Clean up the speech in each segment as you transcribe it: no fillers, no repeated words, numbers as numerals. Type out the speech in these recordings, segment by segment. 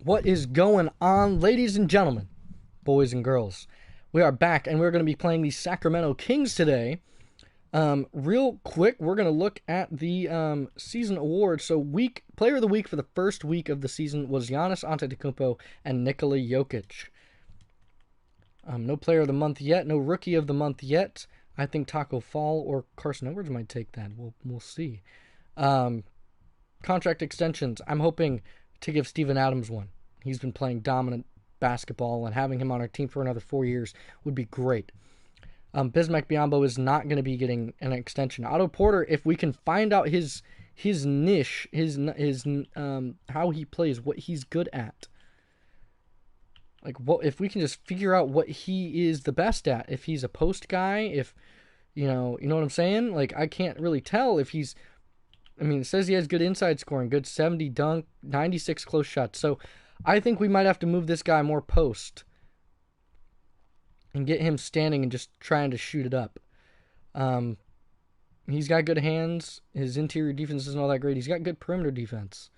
What is going on, ladies and gentlemen, boys and girls? We are back, and we're going to be playing the Sacramento Kings today. Real quick, we're going to look at the season awards. So, player of the week for the first week of the season was Giannis Antetokounmpo and Nikola Jokic. No player of the month yet, no rookie of the month yet. I think Taco Fall or Carson Edwards might take that. We'll see. Contract extensions. I'm hoping to give Steven Adams one. He's been playing dominant basketball, and having him on our team for another 4 years would be great. Bismack Biyombo is not going to be getting an extension. Otto Porter, if we can find out his niche, his how he plays, what he's good at. Like, what if we can just figure out what he is the best at? If he's a post guy, if you know what I'm saying? Like, I can't really tell if he's. I mean, it says he has good inside scoring, good 70 dunk, 96 close shots. So, I think we might have to move this guy more post and get him standing and just trying to shoot it up. He's got good hands. His interior defense isn't all that great. He's got good perimeter defense.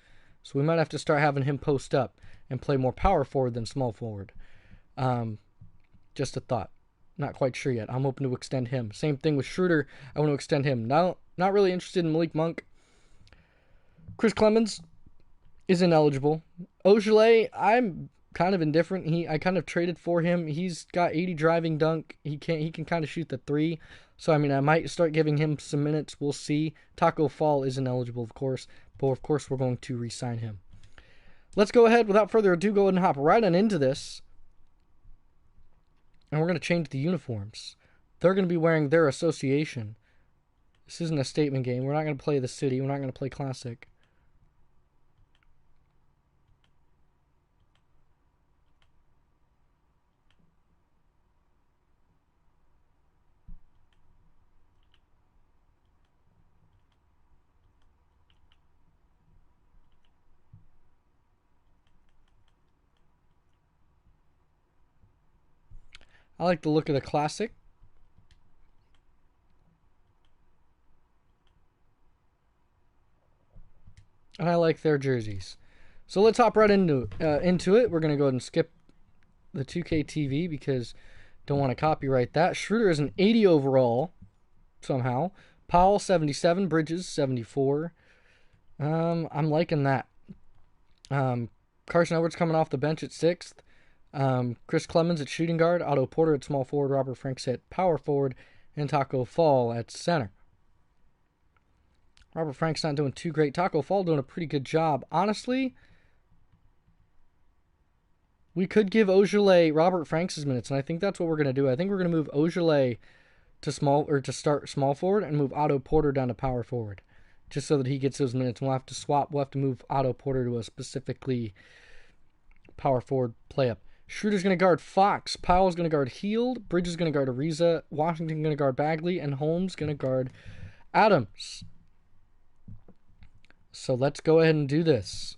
So we might have to start having him post up and play more power forward than small forward. Just a thought. Not quite sure yet. I'm hoping to extend him. Same thing with Schroeder. I want to extend him. Now, not really interested in Malik Monk. Chris Clemens is ineligible. Ogilvy, I'm kind of indifferent. I kind of traded for him. He's got 80 driving dunk. He can kind of shoot the three. So I mean, I might start giving him some minutes. We'll see. Taco Fall is ineligible, of course, but of course we're going to re-sign him. Let's go ahead, without further ado, go ahead and hop right on into this. And we're going to change the uniforms. They're going to be wearing their association. This isn't a statement game. We're not going to play the city. We're not going to play classic. I like the look of the classic. And I like their jerseys. So let's hop right into it. We're going to go ahead and skip the 2K TV because don't want to copyright that. Schroeder is an 80 overall somehow. Powell 77, Bridges 74. I'm liking that. Carson Edwards coming off the bench at 6th. Chris Clemens at shooting guard, Otto Porter at small forward, Robert Franks at power forward, and Taco Fall at center. Robert Franks not doing too great. Taco Fall doing a pretty good job. Honestly, we could give Ogilvy Robert Franks' minutes, and I think that's what we're going to do. I think we're going to move Ogilvy to start small forward and move Otto Porter down to power forward, just so that he gets those minutes. We'll have to swap. We'll have to move Otto Porter to a specifically power forward play up. Schroeder's going to guard Fox. Powell's going to guard Hield. Bridges is going to guard Ariza. Washington going to guard Bagley. And Holmes going to guard Adams. So let's go ahead and do this.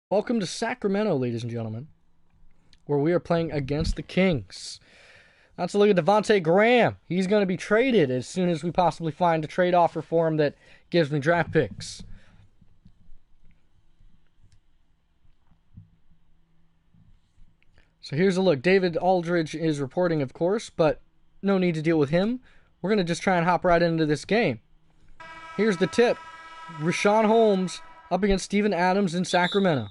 Welcome to Sacramento, ladies and gentlemen, where we are playing against the Kings. Let's look at Devontae Graham. He's going to be traded as soon as we possibly find a trade offer for him that gives me draft picks. So here's a look. David Aldridge is reporting, of course, but no need to deal with him. We're going to just try and hop right into this game. Here's the tip. Richaun Holmes up against Steven Adams in Sacramento.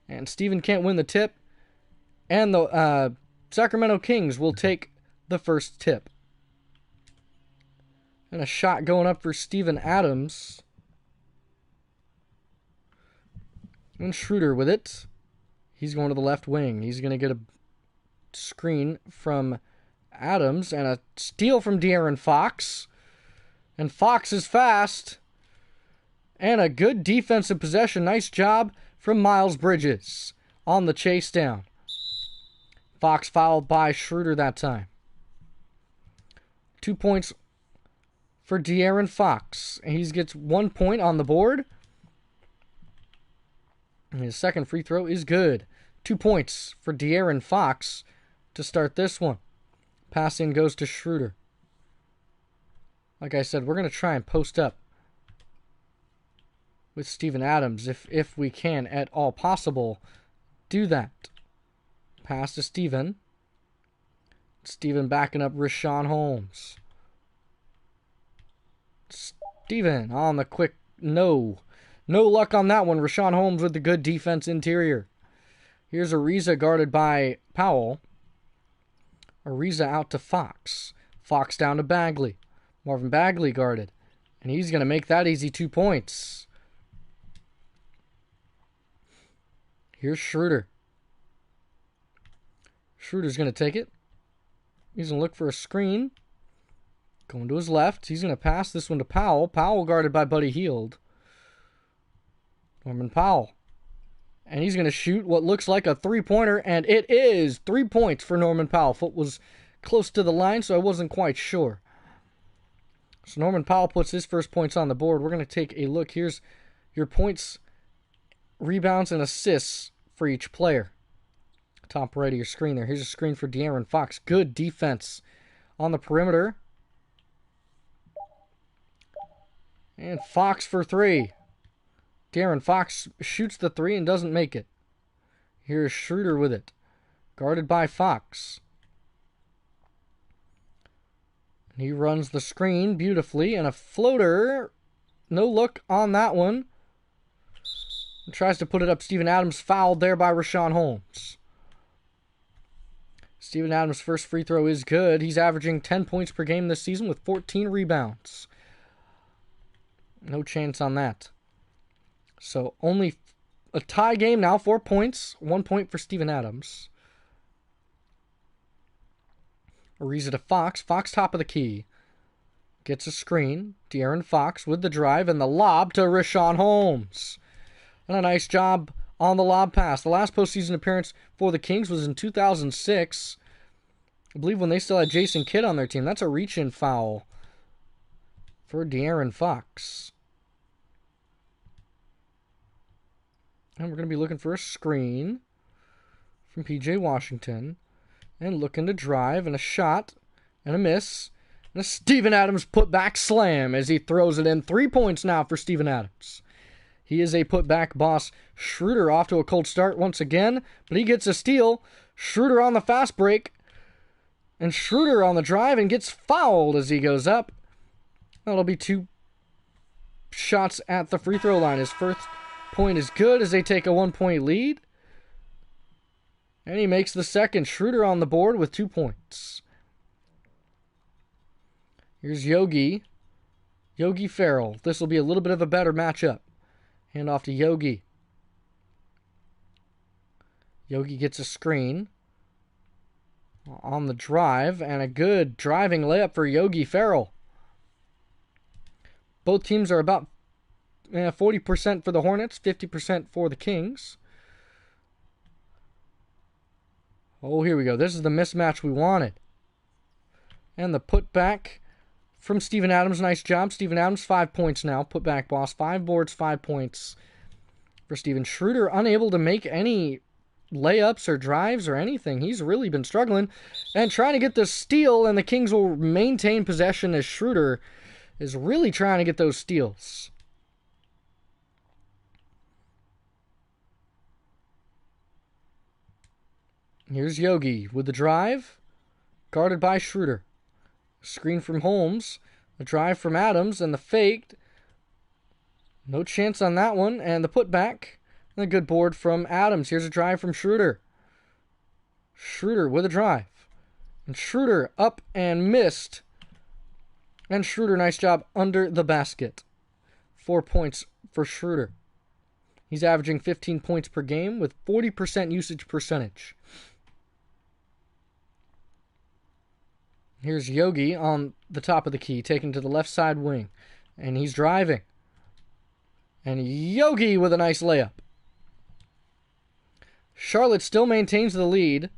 And Steven can't win the tip. And the Sacramento Kings will take the first tip. And a shot going up for Steven Adams. And Schroeder with it. He's going to the left wing. He's going to get a screen from Adams and a steal from De'Aaron Fox. And Fox is fast. And a good defensive possession. Nice job from Miles Bridges on the chase down. Fox fouled by Schroeder that time. 2 points for De'Aaron Fox. He gets 1 point on the board. And his second free throw is good. 2 points for De'Aaron Fox to start this one. Passing goes to Schroeder. Like I said, we're going to try and post up. with Steven Adams if we can at all possible do that. Pass to Steven. Steven backing up Richaun Holmes. Steven on the quick. No luck on that one. Richaun Holmes with the good defense interior. Here's Ariza guarded by Powell. Ariza out to Fox. Fox down to Bagley. Marvin Bagley guarded. And he's going to make that easy 2 points. Here's Schroeder. Schroeder's going to take it. He's going to look for a screen. Going to his left. He's going to pass this one to Powell. Powell guarded by Buddy Hield. Norman Powell. And he's going to shoot what looks like a three-pointer, and it is 3 points for Norman Powell. Foot was close to the line, so I wasn't quite sure. So Norman Powell puts his first points on the board. We're going to take a look. Here's your points, rebounds, and assists for each player. Top right of your screen there. Here's a screen for De'Aaron Fox. Good defense on the perimeter. And Fox for three. De'Aaron Fox shoots the three and doesn't make it. Here's Schroeder with it. Guarded by Fox. And he runs the screen beautifully. And a floater. No look on that one. And tries to put it up. Steven Adams fouled there by Richaun Holmes. Steven Adams' first free throw is good. He's averaging 10 points per game this season with 14 rebounds. No chance on that. So only a tie game now, 4 points. 1 point for Steven Adams. Ariza to Fox. Fox top of the key. Gets a screen. De'Aaron Fox with the drive and the lob to Richaun Holmes. And a nice job on the lob pass. The last postseason appearance for the Kings was in 2006. I believe when they still had Jason Kidd on their team. That's a reach-in foul for De'Aaron Fox. And we're going to be looking for a screen from P.J. Washington. And looking to drive, and a shot, and a miss. And a Steven Adams putback slam as he throws it in. 3 points now for Steven Adams. He is a putback boss. Schroeder off to a cold start once again, but he gets a steal. Schroeder on the fast break. And Schroeder on the drive and gets fouled as he goes up. That'll be 2 shots at the free throw line. His first point is good as they take a 1 point lead. And he makes the second. Schroeder on the board with 2 points. Here's Yogi. Yogi Ferrell. This will be a little bit of a better matchup. Hand off to Yogi. Yogi gets a screen on the drive, and a good driving layup for Yogi Ferrell. Both teams are about 40% for the Hornets, 50% for the Kings. Oh, here we go. This is the mismatch we wanted. And the putback from Steven Adams. Nice job. Steven Adams, 5 points now. Putback boss. 5 boards, 5 points for Steven. Schroeder unable to make any layups or drives or anything. He's really been struggling. And trying to get the steal, and the Kings will maintain possession as Schroeder is really trying to get those steals. Here's Yogi with the drive. Guarded by Schroeder. Screen from Holmes. A drive from Adams, and the fake. No chance on that one. And the putback. And a good board from Adams. Here's a drive from Schroeder. Schroeder with a drive. And Schroeder up and missed. And Schroeder, nice job under the basket. 4 points for Schroeder. He's averaging 15 points per game with 40% usage percentage. Here's Yogi on the top of the key, taken to the left side wing. And he's driving. And Yogi with a nice layup. Charlotte still maintains the lead.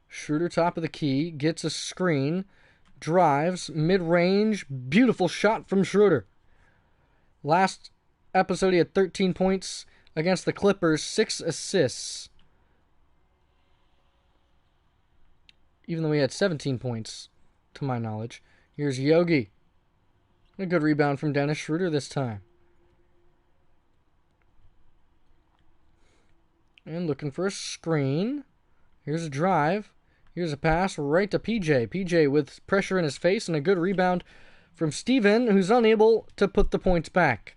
Schroeder top of the key, gets a screen, drives, mid-range, beautiful shot from Schroeder. Last episode he had 13 points against the Clippers, 6 assists. Even though he had 17 points, to my knowledge. Here's Yogi. A good rebound from Dennis Schroeder this time. And looking for a screen. Here's a drive. Here's a pass right to PJ. PJ with pressure in his face and a good rebound from Steven, who's unable to put the points back.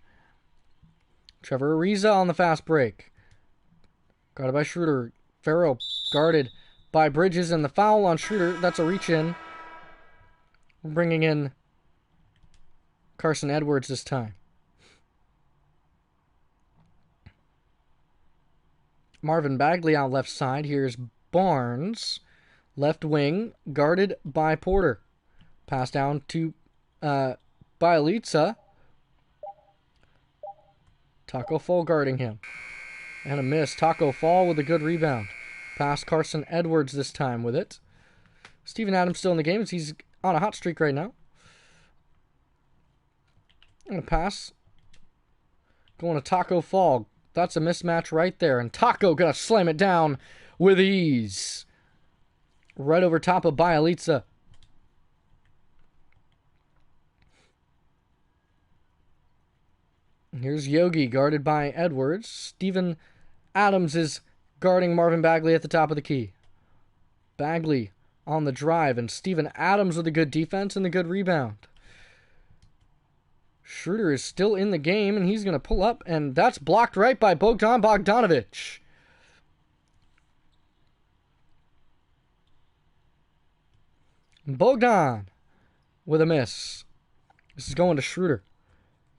Trevor Ariza on the fast break. Guarded by Schroeder. Farrell guarded by Bridges, and the foul on Schroeder. That's a reach in. We're bringing in Carson Edwards this time. Marvin Bagley out left side. Here's Barnes. Left wing, guarded by Porter. Pass down to Bielitsa. Taco Fall guarding him. And a miss. Taco Fall with a good rebound. Past Carson Edwards this time with it. Steven Adams still in the game as he's on a hot streak right now. And a pass. Going to Taco Fall. That's a mismatch right there. And Taco gonna slam it down with ease. Right over top of Bielitsa. Here's Yogi guarded by Edwards. Steven Adams is guarding Marvin Bagley at the top of the key. Bagley on the drive, and Steven Adams with a good defense and a good rebound. Schroeder is still in the game, and he's going to pull up, and that's blocked right by Bogdan Bogdanovic. Bogdan with a miss. This is going to Schroeder.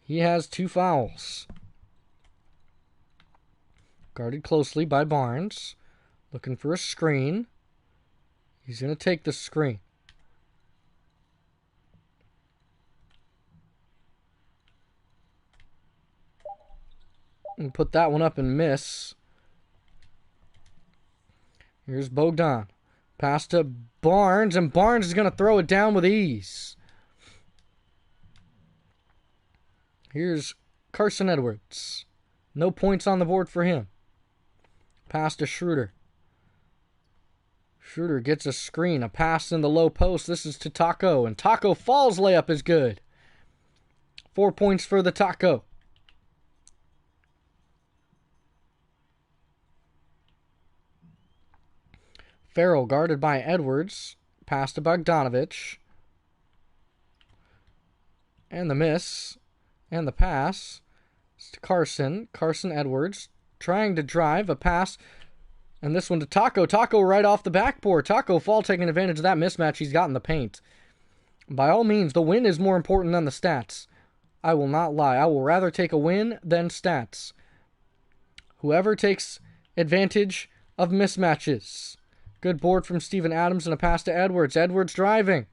He has 2 fouls. Guarded closely by Barnes. Looking for a screen. He's going to take the screen. And put that one up and miss. Here's Bogdan. Pass to Barnes, and Barnes is going to throw it down with ease. Here's Carson Edwards. No points on the board for him. Pass to Schroeder. Schroeder gets a screen, a pass in the low post. This is to Taco, and Taco Fall's layup is good. 4 points for the Taco. Farrell guarded by Edwards. Pass to Bogdanovic. And the miss. And the pass. It's to Carson. Carson Edwards trying to drive. A pass. And this one to Taco. Taco right off the backboard. Taco Fall taking advantage of that mismatch he's got in the paint. By all means, the win is more important than the stats. I will not lie. I will rather take a win than stats. Whoever takes advantage of mismatches. Good board from Steven Adams and a pass to Edwards. Edwards driving.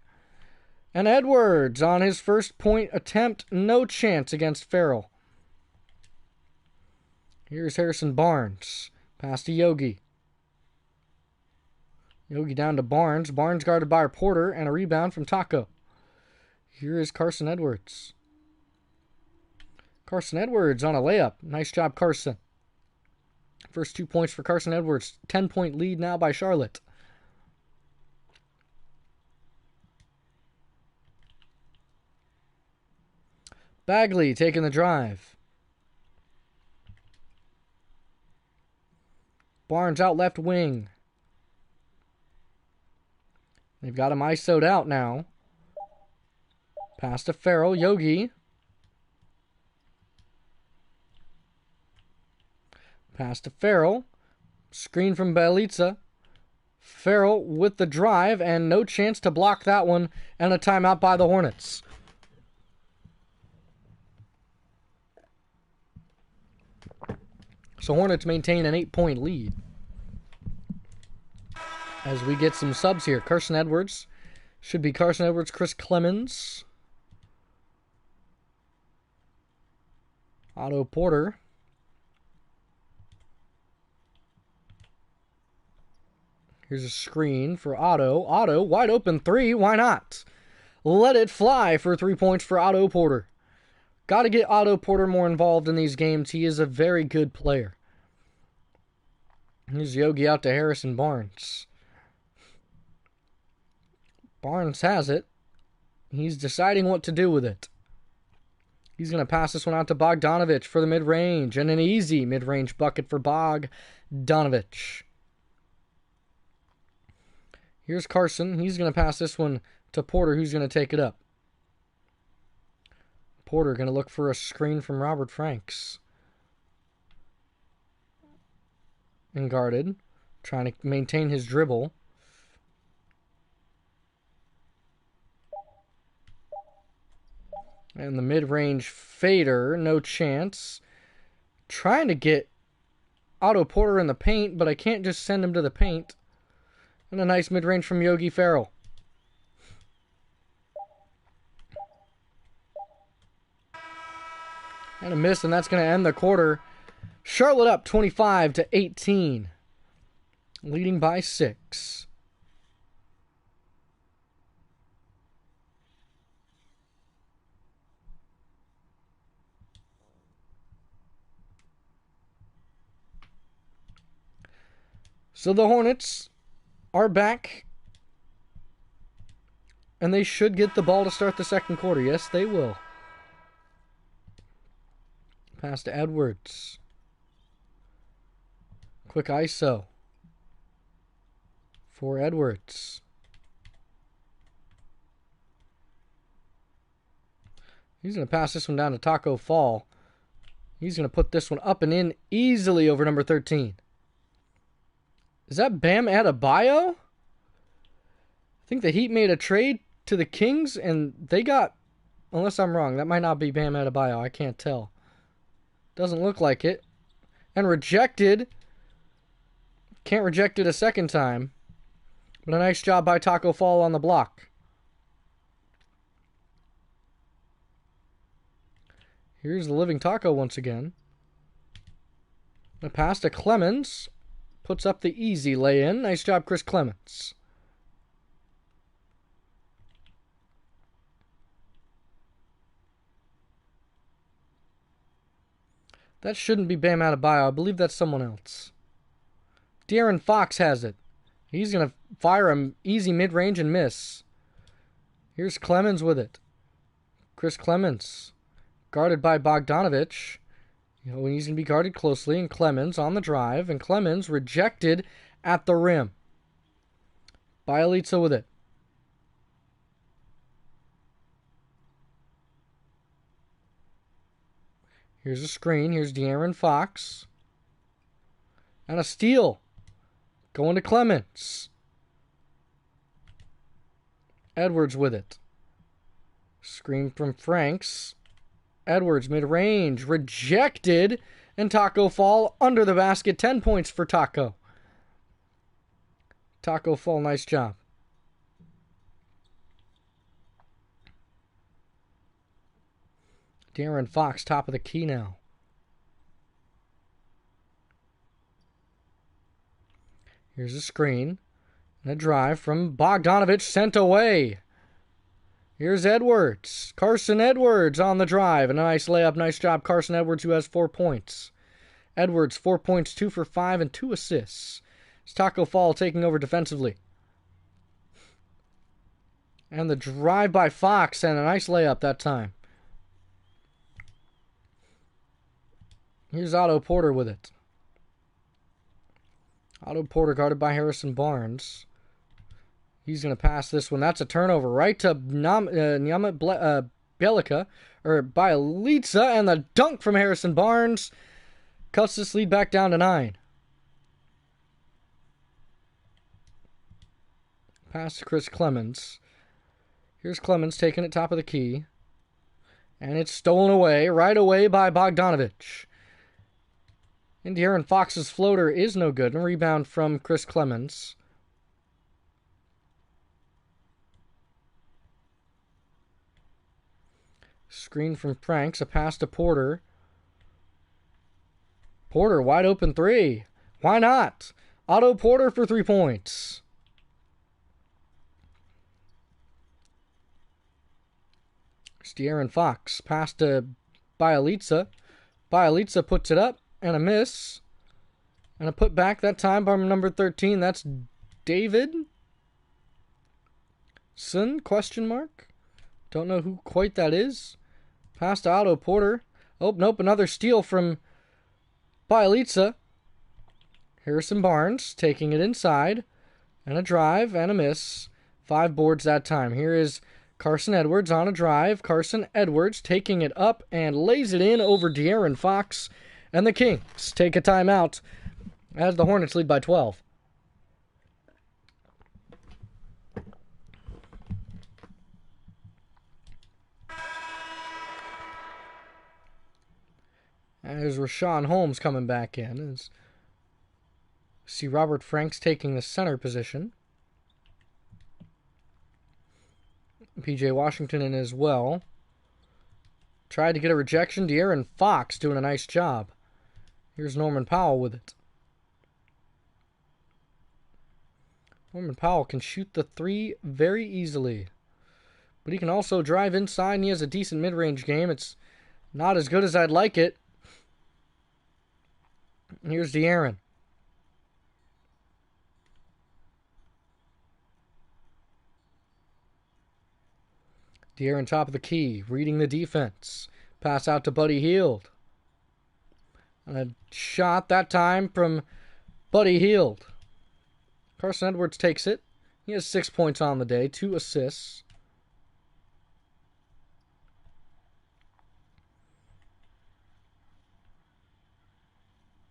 And Edwards on his first point attempt. No chance against Farrell. Here's Harrison Barnes. Pass to Yogi. Yogi down to Barnes. Barnes guarded by Porter and a rebound from Taco. Here is Carson Edwards. Carson Edwards on a layup. Nice job, Carson. First 2 points for Carson Edwards. 10-point lead now by Charlotte. Bagley taking the drive. Barnes out left wing. They've got him ISO'd out now. Pass to Farrell. Yogi. Pass to Farrell. Screen from Bielitsa. Farrell with the drive and no chance to block that one, and a timeout by the Hornets. So Hornets maintain an 8-point lead. As we get some subs here. Carson Edwards. Should be Carson Edwards, Chris Clemens. Otto Porter. Here's a screen for Otto. Otto, wide open 3. Why not? Let it fly for 3 points for Otto Porter. Got to get Otto Porter more involved in these games. He is a very good player. Here's Yogi out to Harrison Barnes. Barnes has it. He's deciding what to do with it. He's going to pass this one out to Bogdanovich for the mid-range. And an easy mid-range bucket for Bogdanovich. Here's Carson. He's going to pass this one to Porter, who's going to take it up. Porter going to look for a screen from Robert Franks. And guarded. Trying to maintain his dribble. And the mid-range fader, no chance. Trying to get Otto Porter in the paint, but I can't just send him to the paint. And a nice mid-range from Yogi Ferrell. And a miss, and that's going to end the quarter. Charlotte up 25-18. Leading by 6. So the Hornets are back. And they should get the ball to start the second quarter. Yes, they will. Pass to Edwards. Quick ISO. For Edwards. He's going to pass this one down to Taco Fall. He's going to put this one up and in easily over number 13. Is that Bam Adebayo? I think the Heat made a trade to the Kings, and they got, unless I'm wrong, that might not be Bam Adebayo. I can't tell. Doesn't look like it. And rejected. Can't reject it a second time. But a nice job by Taco Fall on the block. Here's the living Taco once again. A pass to Clemens. Puts up the easy lay-in. Nice job, Chris Clemens. That shouldn't be Bam Adebayo. I believe that's someone else. De'Aaron Fox has it. He's going to fire an easy mid-range and miss. Here's Clemens with it. Chris Clemens. Guarded by Bogdanovich. He's going to be guarded closely. And Clemens on the drive. And Clemens rejected at the rim. Bielitsa with it. Here's a screen. Here's De'Aaron Fox. And a steal. Going to Clemens. Edwards with it. Screen from Franks. Edwards mid-range. Rejected. And Taco Fall under the basket. 10 points for Taco. Taco Fall, nice job. De'Aaron Fox, top of the key now. Here's a screen. And a drive from Bogdanovich sent away. Here's Edwards. Carson Edwards on the drive. And a nice layup. Nice job, Carson Edwards, who has 4 points. Edwards, 4 points, 2 for 5, and 2 assists. It's Taco Fall taking over defensively. And the drive by Fox, and a nice layup that time. Here's Otto Porter with it. Otto Porter guarded by Harrison Barnes. He's going to pass this one. That's a turnover right to Bielitsa, and the dunk from Harrison Barnes cuts this lead back down to 9. Pass to Chris Clemens. Here's Clemens taking it top of the key. And it's stolen away, right away by Bogdanovich. And De'Aaron Fox's floater is no good. And rebound from Chris Clemens. Screen from Franks. A pass to Porter. Porter, wide open 3. Why not? Otto Porter for 3 points. It's De'Aaron Fox. Pass to Bielitsa. Bielitsa puts it up. And a miss. And a put back that time by number 13. That's David? Son? Question mark? Don't know who quite that is. Pass to Otto Porter. Oh, nope, another steal from Bielitsa. Harrison Barnes taking it inside. And a drive and a miss. 5 boards that time. Here is Carson Edwards on a drive. Carson Edwards taking it up and lays it in over De'Aaron Fox. And the Kings take a timeout as the Hornets lead by 12. There's Rashawn Holmes coming back in. See Robert Franks taking the center position. P.J. Washington in as well. Tried to get a rejection. De'Aaron Fox doing a nice job. Here's Norman Powell with it. Norman Powell can shoot the 3 very easily. But he can also drive inside, and he has a decent mid-range game. It's not as good as I'd like it. Here's De'Aaron. De'Aaron top of the key, reading the defense. Pass out to Buddy Hield. And a shot that time from Buddy Hield. Carson Edwards takes it. He has 6 points on the day, 2 assists.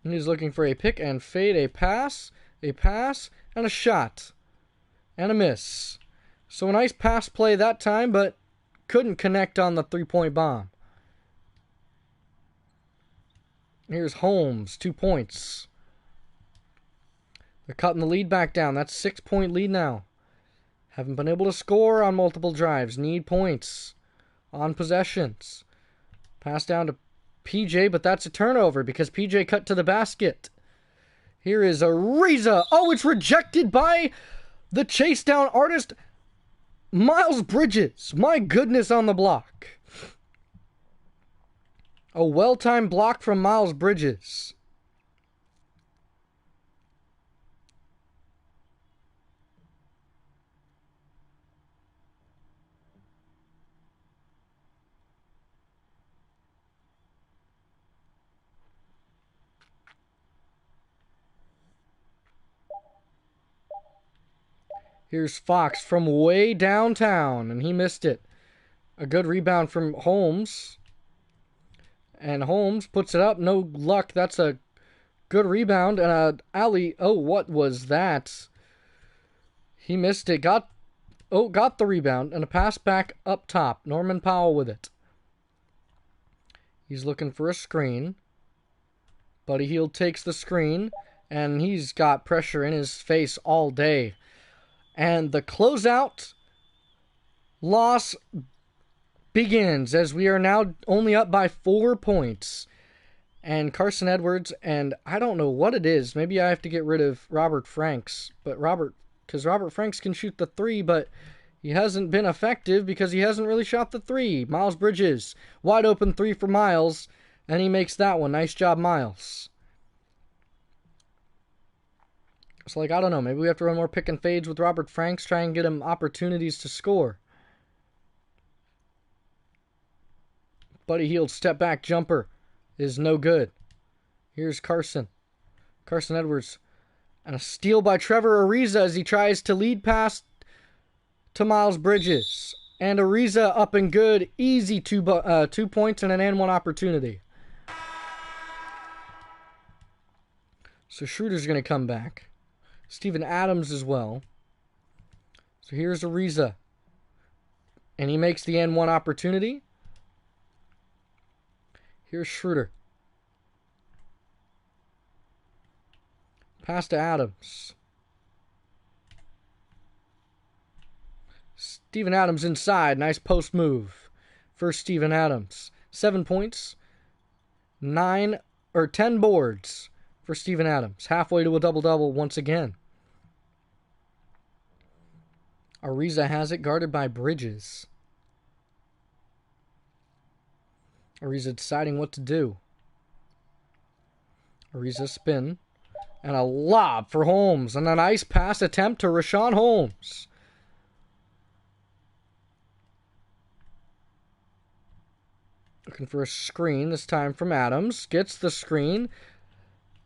And he's looking for a pick and fade, a pass, and a shot. And a miss. So a nice pass play that time, but couldn't connect on the 3-point bomb. Here's Holmes, 2 points. They're cutting the lead back down. That's 6-point lead now. Haven't been able to score on multiple drives. Need points on possessions. Pass down to PJ, but that's a turnover because PJ cut to the basket. Here is Ariza. Oh, it's rejected by the chase down artist, Miles Bridges. My goodness, on the block. A well-timed block from Miles Bridges. Here's Fox from way downtown, and he missed it. A good rebound from Holmes. And Holmes puts it up. No luck. That's a good rebound. And a alley. Oh, what was that? He missed it. Got the rebound. And a pass back up top. Norman Powell with it. He's looking for a screen. Buddy Hield takes the screen. And he's got pressure in his face all day. And the closeout loss begins as we are now only up by 4 points. And Carson Edwards, and I don't know what it is. Maybe I have to get rid of Robert Franks. Because Robert Franks can shoot the 3, but he hasn't been effective because he hasn't really shot the 3. Miles Bridges, wide open 3 for Miles, and he makes that one. Nice job, Miles. So, I don't know. Maybe we have to run more pick and fades with Robert Franks, try and get him opportunities to score. Buddy Hield's step back jumper is no good. Here's Carson. Carson Edwards. And a steal by Trevor Ariza as he tries to lead pass to Miles Bridges. And Ariza up and good. Easy 2 points and an and 1 opportunity. So Schroeder's going to come back. Steven Adams as well. So here's Ariza. And he makes the N1 opportunity. Here's Schroeder. Pass to Adams. Steven Adams inside. Nice post move for Steven Adams. 7 points. 10 boards for Steven Adams. Halfway to a double-double once again. Ariza has it, guarded by Bridges. Ariza deciding what to do. Ariza spin. And a lob for Holmes. And a nice pass attempt to Rashawn Holmes. Looking for a screen, this time from Adams. Gets the screen.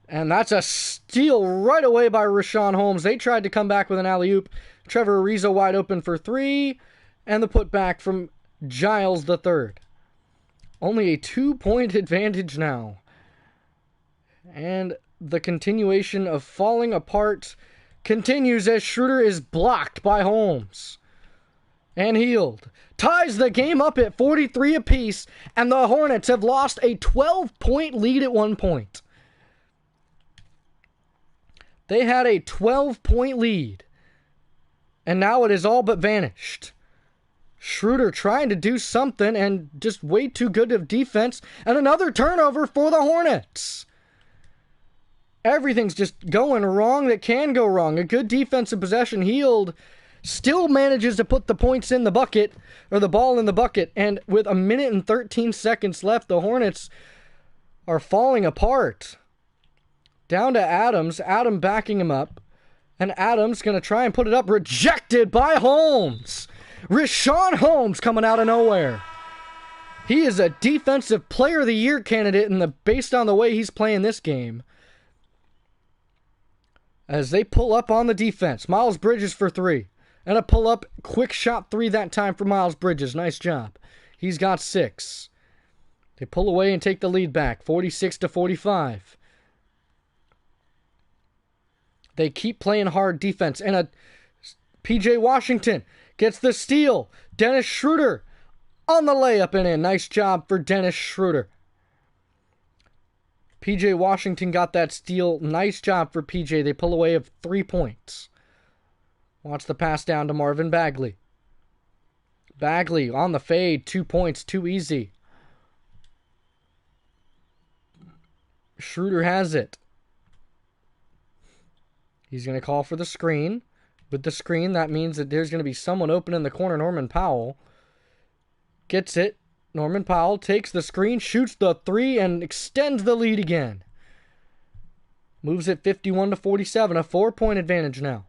And that's a steal right away by Richaun Holmes. They tried to come back with an alley-oop. Trevor Ariza wide open for three. And the putback from Giles III. Only a 2-point advantage now. And the continuation of falling apart continues as Schroeder is blocked by Holmes. And Hield ties the game up at 43 apiece, and the Hornets have lost a 12-point lead at one point. They had a 12-point lead, and now it is all but vanished. Schroeder trying to do something, and just way too good of defense, and another turnover for the Hornets. Everything's just going wrong that can go wrong. A good defensive possession. Hield still manages to put the points in the bucket, or the ball in the bucket, and with 1 minute and 13 seconds left, the Hornets are falling apart. Down to Adams, Adam backing him up, and Adams going to try and put it up, rejected by Holmes. Richaun Holmes coming out of nowhere. He is a defensive player of the year candidate based on the way he's playing this game. As they pull up on the defense, Miles Bridges for three. And a pull-up, quick shot three that time for Miles Bridges. Nice job. He's got 6. They pull away and take the lead back, 46-45. They keep playing hard defense. And P.J. Washington gets the steal. Dennis Schroeder on the layup and in. Nice job for Dennis Schroeder. P.J. Washington got that steal. Nice job for P.J. They pull away of 3 points. Watch the pass down to Marvin Bagley. Bagley on the fade. 2 points. Too easy. Schroeder has it. He's going to call for the screen. With the screen, that means that there's going to be someone open in the corner. Norman Powell gets it. Norman Powell takes the screen, shoots the 3, and extends the lead again. Moves it 51-47. A 4-point advantage now.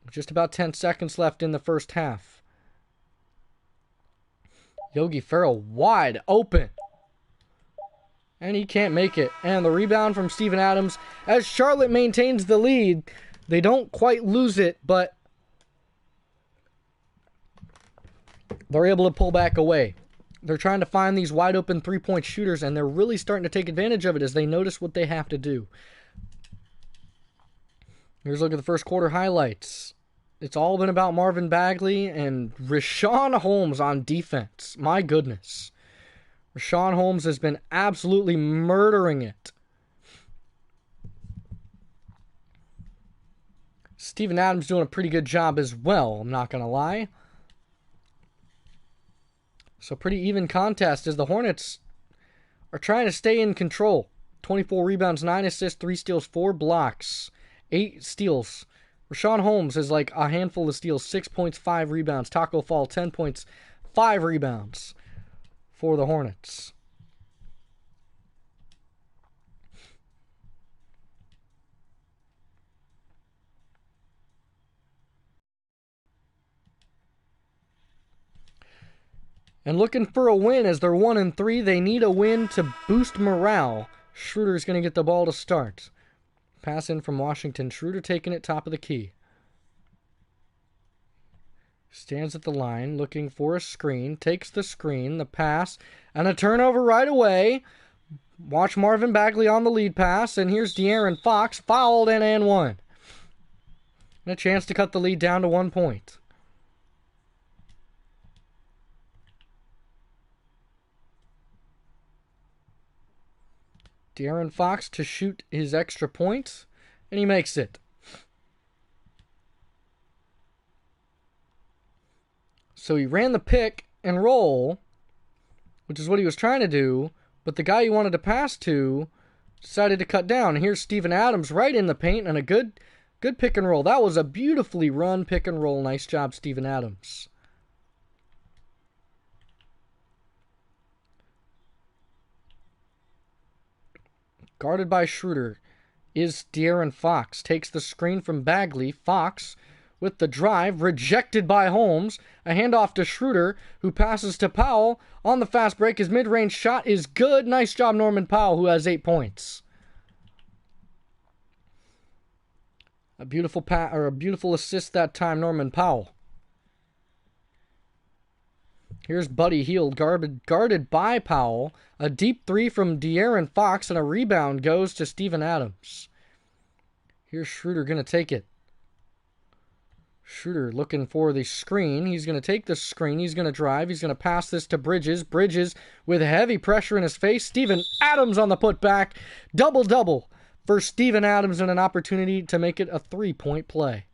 Just about 10 seconds left in the first half. Yogi Ferrell wide open. And he can't make it. And the rebound from Steven Adams as Charlotte maintains the lead. They don't quite lose it, but they're able to pull back away. They're trying to find these wide open 3-point shooters, and they're really starting to take advantage of it as they notice what they have to do. Here's a look at the first quarter highlights. It's all been about Marvin Bagley and Richaun Holmes on defense. My goodness. Richaun Holmes has been absolutely murdering it. Steven Adams doing a pretty good job as well, I'm not going to lie. So pretty even contest as the Hornets are trying to stay in control. 24 rebounds, 9 assists, 3 steals, 4 blocks, 8 steals. Richaun Holmes has like a handful of steals, 6 points, 5 rebounds. Taco Fall, 10 points, 5 rebounds for the Hornets. And looking for a win as they're 1-3. They need a win to boost morale. Schroeder's going to get the ball to start. Pass in from Washington. Schroeder taking it top of the key. Stands at the line looking for a screen. Takes the screen, the pass, and a turnover right away. Watch Marvin Bagley on the lead pass. And here's De'Aaron Fox fouled and one. And a chance to cut the lead down to 1 point. De'Aaron Fox to shoot his extra point, and he makes it. So he ran the pick and roll, which is what he was trying to do, but the guy he wanted to pass to decided to cut down. Here's Steven Adams right in the paint, and a good pick and roll. That was a beautifully run pick and roll. Nice job, Steven Adams. Guarded by Schroeder is De'Aaron Fox. Takes the screen from Bagley. Fox with the drive, rejected by Holmes. A handoff to Schroeder, who passes to Powell. On the fast break, his mid-range shot is good. Nice job, Norman Powell, who has 8 points. A beautiful assist that time, Norman Powell. Here's Buddy Hield, guarded by Powell. A deep three from De'Aaron Fox, and a rebound goes to Steven Adams. Here's Schroeder going to take it. Schroeder looking for the screen. He's going to take the screen. He's going to drive. He's going to pass this to Bridges. Bridges with heavy pressure in his face. Steven Adams on the putback. Double-double for Steven Adams, and an opportunity to make it a 3-point play.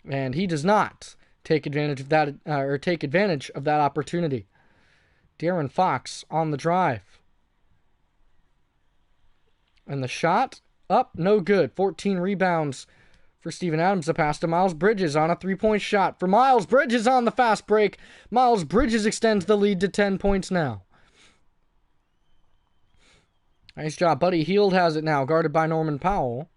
And he does not take advantage of that opportunity. De'Aaron Fox on the drive. And the shot up, no good. 14 rebounds for Steven Adams. The pass to Miles Bridges on a 3-point shot for Miles Bridges on the fast break. Miles Bridges extends the lead to 10 points now. Nice job. Buddy Hield has it now, guarded by Norman Powell.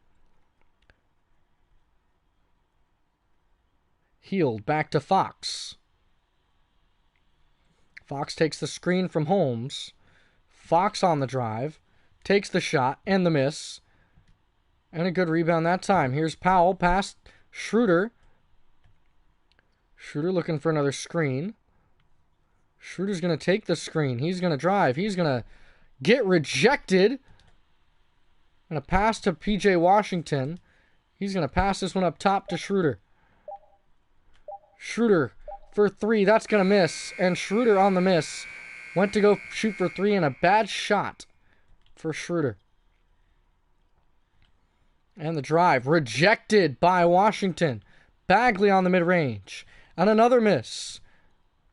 Hield back to Fox. Fox takes the screen from Holmes. Fox on the drive. Takes the shot and the miss. And a good rebound that time. Here's Powell past Schroeder. Schroeder looking for another screen. Schroeder's going to take the screen. He's going to drive. He's going to get rejected. And a pass to P.J. Washington. He's going to pass this one up top to Schroeder. Schroeder for 3. That's going to miss. And Schroeder on the miss. Went to go shoot for 3, and a bad shot for Schroeder. And the drive rejected by Washington. Bagley on the mid-range. And another miss.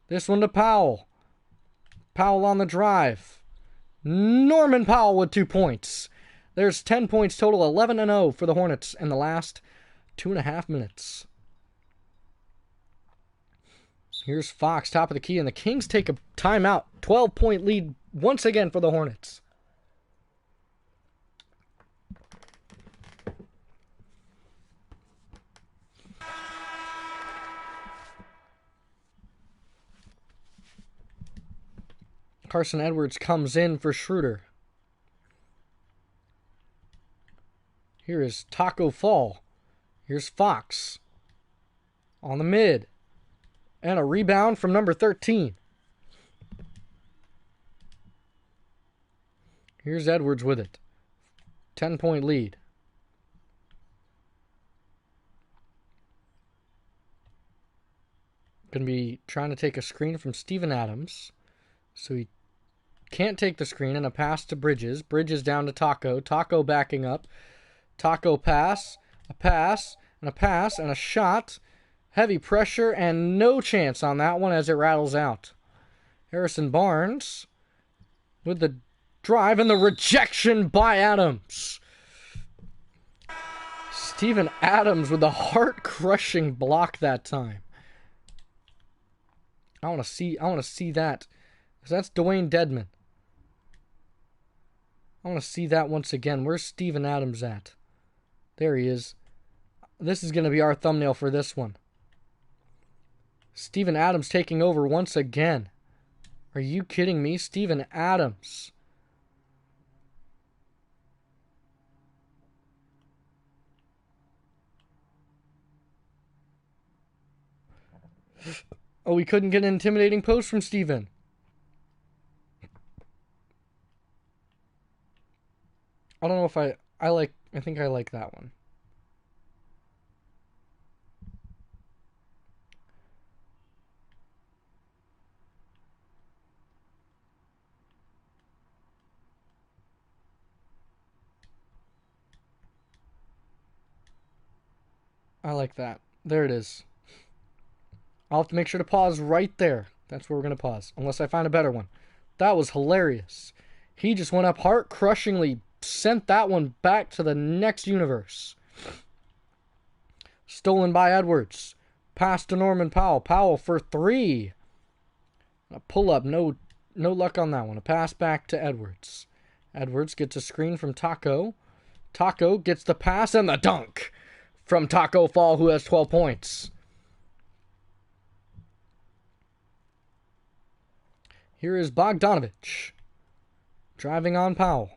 This one to Powell. Powell on the drive. Norman Powell with 2 points. There's 10 points total, 11-0 for the Hornets in the last 2.5 minutes. Here's Fox, top of the key, and the Kings take a timeout. 12-point lead once again for the Hornets. Carson Edwards comes in for Schroeder. Here is Taco Fall. Here's Fox on the mid. And a rebound from number 13. Here's Edwards with it. 10-point lead. Going to be trying to take a screen from Steven Adams. So he can't take the screen, and a pass to Bridges. Bridges down to Taco. Taco backing up. Taco pass, and a shot. Heavy pressure, and no chance on that one as it rattles out. Harrison Barnes with the drive and the rejection by Adams. Steven Adams with the heart-crushing block that time. I want to see that. So that's Dwayne Dedman. I want to see that once again. Where's Steven Adams at? There he is. This is going to be our thumbnail for this one. Steven Adams taking over once again. Are you kidding me? Steven Adams. Oh, we couldn't get an intimidating post from Steven. I don't know if I think I like that one. I like that. There it is. I'll have to make sure to pause right there. That's where we're going to pause, unless I find a better one. That was hilarious. He just went up heart-crushingly, sent that one back to the next universe. Stolen by Edwards. Pass to Norman Powell. Powell for 3. A pull-up. No luck on that one. A pass back to Edwards. Edwards gets a screen from Taco. Taco gets the pass and the dunk from Taco Fall, who has 12 points. Here is Bogdanovich driving on Powell.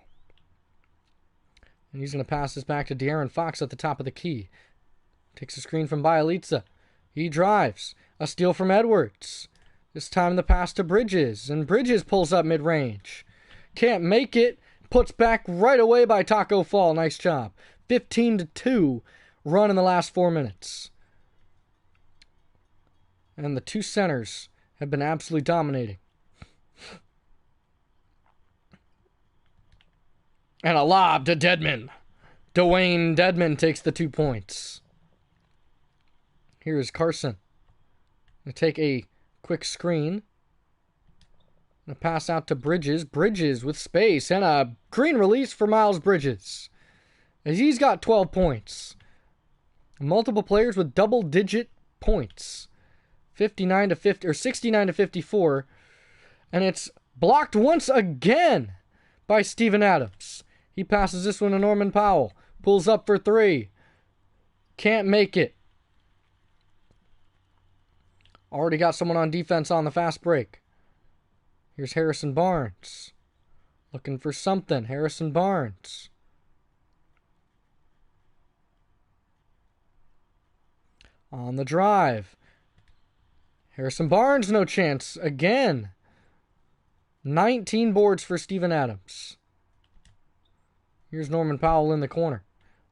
And he's going to pass this back to De'Aaron Fox at the top of the key. Takes a screen from Bjelica. He drives. A steal from Edwards. This time the pass to Bridges. And Bridges pulls up mid-range. Can't make it. Puts back right away by Taco Fall. Nice job. 15-2 run in the last 4 minutes. And the two centers have been absolutely dominating. And a lob to Dedmon. Dwayne Dedmon takes the 2 points. Here is Carson. Going to take a quick screen. And a pass out to Bridges. Bridges with space. And a green release for Miles Bridges. As he's got 12 points. Multiple players with double-digit points. 59 to 50 or 69 to 54. And it's blocked once again by Steven Adams. He passes this one to Norman Powell. Pulls up for 3. Can't make it. Already got someone on defense on the fast break. Here's Harrison Barnes. Looking for something. Harrison Barnes. On the drive. Harrison Barnes, no chance. Again. 19 boards for Steven Adams. Here's Norman Powell in the corner.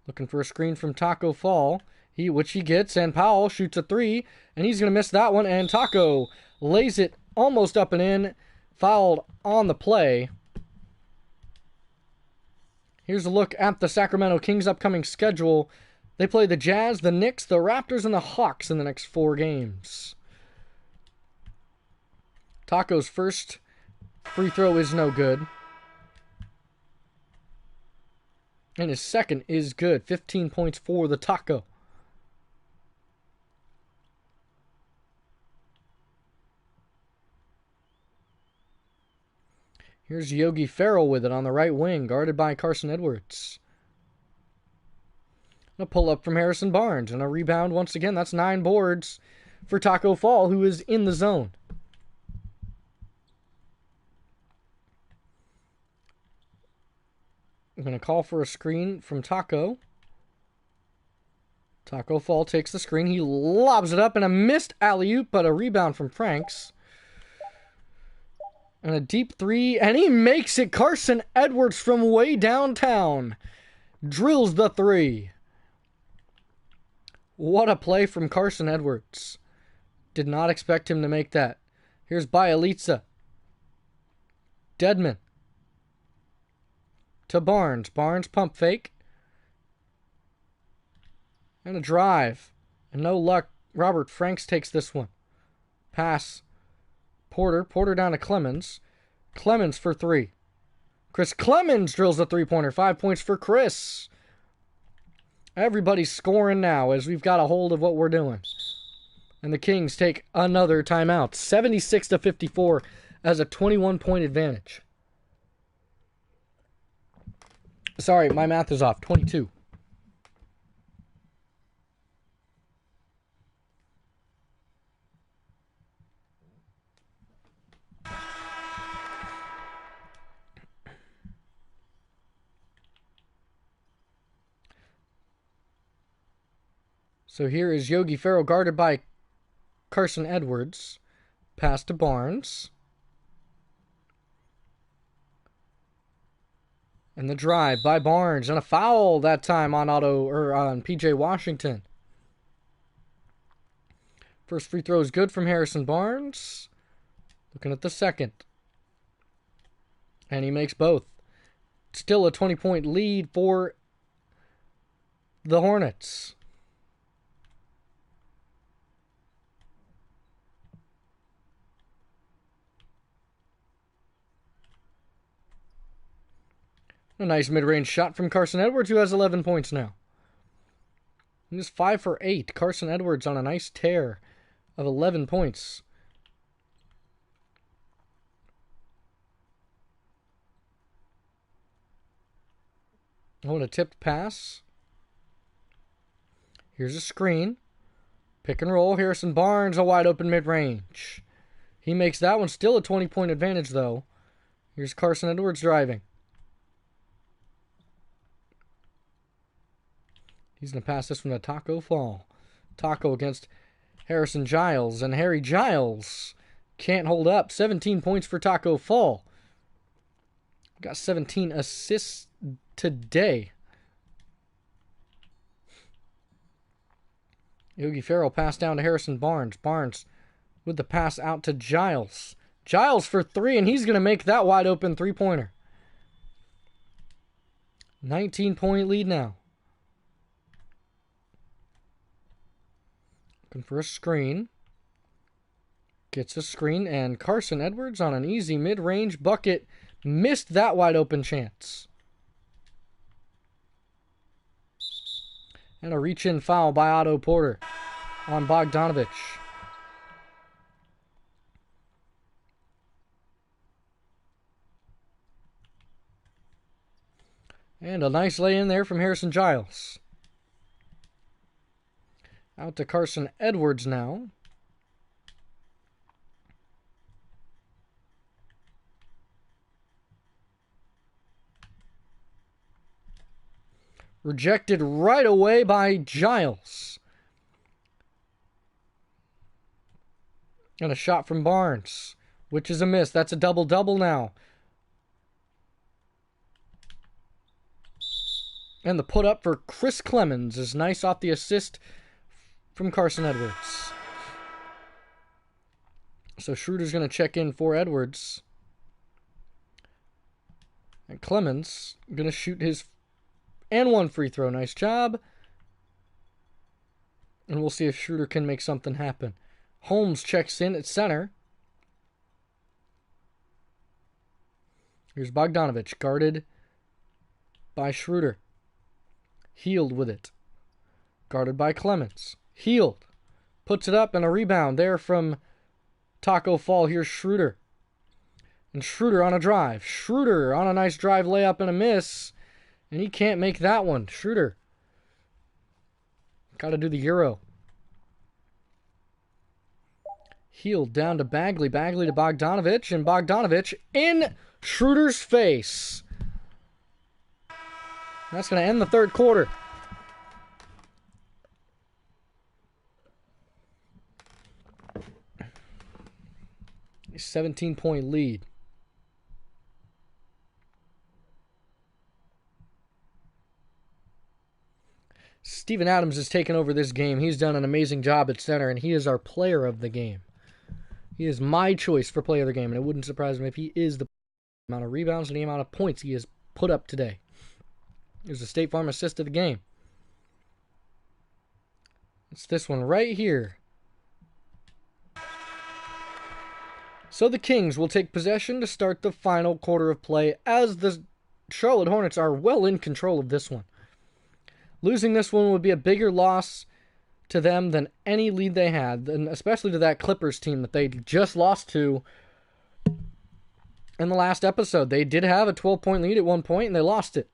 Looking for a screen from Taco Fall. Which he gets, and Powell shoots a 3, and he's going to miss that one, and Taco lays it almost up and in. Fouled on the play. Here's a look at the Sacramento Kings' upcoming schedule. They play the Jazz, the Knicks, the Raptors, and the Hawks in the next 4 games. Taco's first free throw is no good. And his second is good. 15 points for the Taco. Here's Yogi Ferrell with it on the right wing, guarded by Carson Edwards. A pull-up from Harrison Barnes, and a rebound once again. That's 9 boards for Taco Fall, who is in the zone. I'm going to call for a screen from Taco. Taco Fall takes the screen. He lobs it up, and a missed alley-oop, but a rebound from Franks. And a deep 3, and he makes it. Carson Edwards from way downtown drills the 3. What a play from Carson Edwards. Did not expect him to make that. Here's Bjelica. Dedmon. To Barnes. Barnes pump fake. And a drive. And no luck. Robert Franks takes this one. Pass. Porter down to Clemens. Clemens for 3. Chris Clemens drills a 3-pointer. 5 points for Chris. Everybody's scoring now as we've got a hold of what we're doing. And the Kings take another timeout. 76-54 as a 21-point advantage. Sorry, my math is off. 22. So here is Yogi Ferrell guarded by Carson Edwards. Pass to Barnes. And the drive by Barnes. And a foul that time on P.J. Washington. First free throw is good from Harrison Barnes. Looking at the second. And he makes both. Still a 20-point lead for the Hornets. A nice mid-range shot from Carson Edwards, who has 11 points now. He's 5 for 8. Carson Edwards on a nice tear of 11 points. Oh, and a tipped pass. Here's a screen. Pick and roll. Harrison Barnes, a wide open mid-range. He makes that one. Still a 20-point advantage, though. Here's Carson Edwards driving. He's going to pass this one to Taco Fall. Taco against Harrison Giles. And Harry Giles can't hold up. 17 points for Taco Fall. Got 17 assists today. Yogi Ferrell passed down to Harrison Barnes. Barnes with the pass out to Giles. Giles for three, and he's going to make that wide open three-pointer. 19-point lead now. Looking for a screen. Gets a screen, and Carson Edwards on an easy mid-range bucket. Missed that wide open chance. And a reach-in foul by Otto Porter on Bogdanovich. And a nice lay-in there from Harrison Giles. Out to Carson Edwards now. Rejected right away by Giles. And a shot from Barnes, which is a miss. That's a double-double now. And the put-up for Chris Clemens is nice off the assist from Carson Edwards. So Schroeder's going to check in for Edwards. And Clemens going to shoot his and one free throw. Nice job. And we'll see if Schroeder can make something happen. Holmes checks in at center. Here's Bogdanovich, guarded by Schroeder. Healed with it. Guarded by Clemens. Healed. Puts it up and a rebound there from Taco Fall. Here's Schroeder. And Schroeder on a drive. Schroeder on a nice drive layup and a miss. And he can't make that one. Schroeder. Got to do the Euro. Healed down to Bagley. Bagley to Bogdanovich. And Bogdanovich in Schroeder's face. That's going to end the third quarter. A 17-point lead. Steven Adams has taken over this game. He's done an amazing job at center, and he is our player of the game. He is my choice for player of the game, and it wouldn't surprise me if he is the amount of rebounds and the amount of points he has put up today. There's a State Farm assist of the game. It's this one right here. So the Kings will take possession to start the final quarter of play as the Charlotte Hornets are well in control of this one. Losing this one would be a bigger loss to them than any lead they had, and especially to that Clippers team that they just lost to in the last episode. They did have a 12-point lead at one point, and they lost it.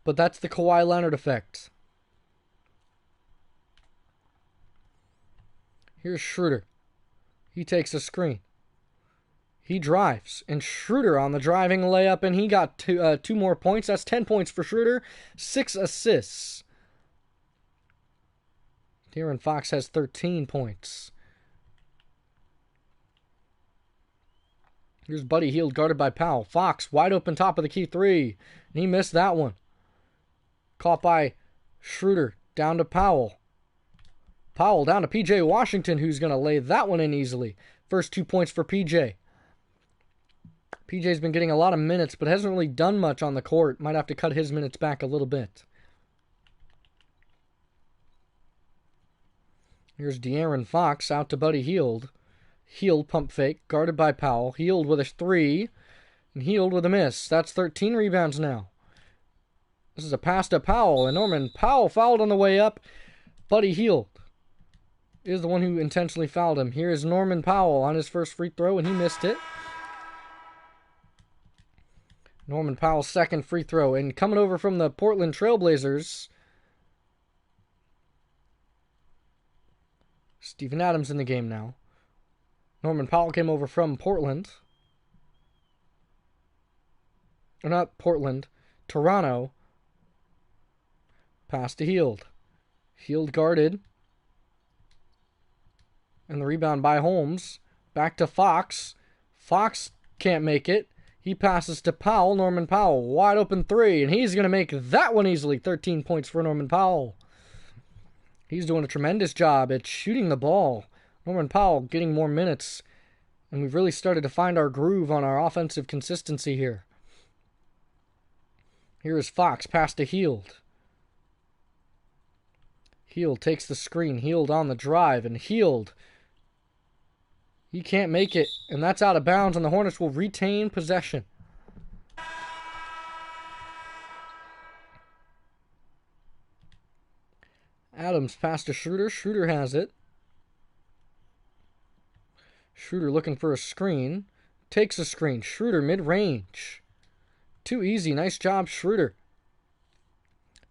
But that's the Kawhi Leonard effect. Here's Schroeder. He takes a screen. He drives. And Schroeder on the driving layup, and he got two more points. That's 10 points for Schroeder. 6 assists. De'Aaron Fox has 13 points. Here's Buddy Hield guarded by Powell. Fox wide open top of the key three. And he missed that one. Caught by Schroeder. Down to Powell. Powell down to P.J. Washington, who's going to lay that one in easily. First 2 points for P.J. P.J.'s been getting a lot of minutes, but hasn't really done much on the court. Might have to cut his minutes back a little bit. Here's De'Aaron Fox out to Buddy Hield. Hield pump fake, guarded by Powell. Hield with a three, and Hield with a miss. That's 13 rebounds now. This is a pass to Powell, and Norman Powell fouled on the way up. Buddy Hield is the one who intentionally fouled him. Here is Norman Powell on his first free throw, and he missed it. Norman Powell's second free throw. And coming over from the Portland Trailblazers Steven Adams in the game now. Norman Powell came over from Portland. Or not Portland. Toronto. Pass to Hield. Hield guarded. And the rebound by Holmes. Back to Fox. Fox can't make it. He passes to Powell. Norman Powell. Wide open three. And he's going to make that one easily. 13 points for Norman Powell. He's doing a tremendous job at shooting the ball. Norman Powell getting more minutes. And we've really started to find our groove on our offensive consistency here. Here is Fox. Pass to Hield. Hield takes the screen. Hield on the drive. And Hield, he can't make it. And that's out of bounds. And the Hornets will retain possession. Adams pass to Schroeder. Schroeder has it. Schroeder looking for a screen. Takes a screen. Schroeder mid-range. Too easy. Nice job, Schroeder.